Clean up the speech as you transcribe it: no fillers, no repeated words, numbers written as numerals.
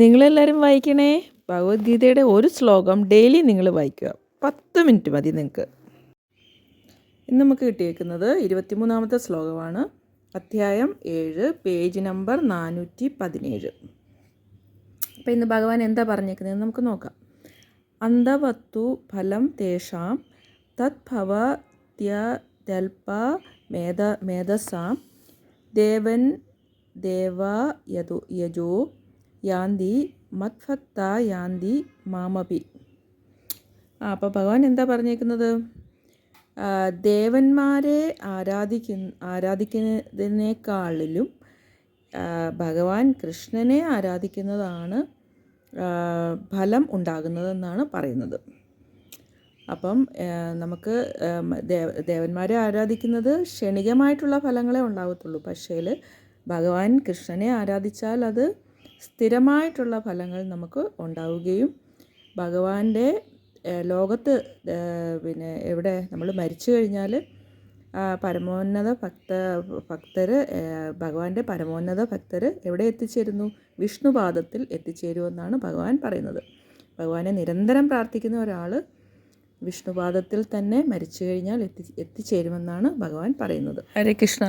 നിങ്ങളെല്ലാവരും വായിക്കണേ. ഭഗവത്ഗീതയുടെ ഒരു ശ്ലോകം ഡെയിലി നിങ്ങൾ വായിക്കുക. 10 മിനിറ്റ് മതി നിങ്ങൾക്ക്. ഇന്ന് നമുക്ക് കിട്ടിയേക്കുന്നത് 23-ാമത്തെ ശ്ലോകമാണ്. അധ്യായം 7, പേജ് നമ്പർ 417. അപ്പോൾ ഇന്ന് ഭഗവാൻ എന്താ പറഞ്ഞേക്കുന്നതെന്ന് നമുക്ക് നോക്കാം. അന്തവത്തു ഫലം തേഷാം തദ്ഭവത്യൽപ മേധസാം ദേവൻ ദേവാ യജോ യാന്തി മത്ഭക്ത യാന്തി മാമപി. അപ്പോൾ ഭഗവാൻ എന്താ പറഞ്ഞേക്കുന്നത്? ദേവന്മാരെ ആരാധിക്കുന്നതിനേക്കാളിലും ഭഗവാൻ കൃഷ്ണനെ ആരാധിക്കുന്നതാണ് ഫലം ഉണ്ടാകുന്നതെന്നാണ് പറയുന്നത്. അപ്പം നമുക്ക് ദേവന്മാരെ ആരാധിക്കുന്നത് ക്ഷണികമായിട്ടുള്ള ഫലങ്ങളെ ഉണ്ടാകത്തുള്ളൂ. പക്ഷേ ഭഗവാൻ കൃഷ്ണനെ ആരാധിച്ചാൽ അത് സ്ഥിരമായിട്ടുള്ള ഫലങ്ങൾ നമുക്ക് ഉണ്ടാവുകയും ഭഗവാന്റെ ലോകത്ത് എവിടെ നമ്മൾ മരിച്ചു കഴിഞ്ഞാൽ പരമോന്നത ഭക്തർ ഭഗവാന്റെ പരമോന്നത ഭക്തർ എവിടെ എത്തിച്ചേരുന്നു? വിഷ്ണുപാദത്തിൽ എത്തിച്ചേരുമെന്നാണ് ഭഗവാൻ പറയുന്നത്. ഭഗവാനെ നിരന്തരം പ്രാർത്ഥിക്കുന്ന ഒരാൾ വിഷ്ണുപാദത്തിൽ തന്നെ മരിച്ചു കഴിഞ്ഞാൽ എത്തിച്ചേരുമെന്നാണ് ഭഗവാൻ പറയുന്നത്. ഹരേ കൃഷ്ണ.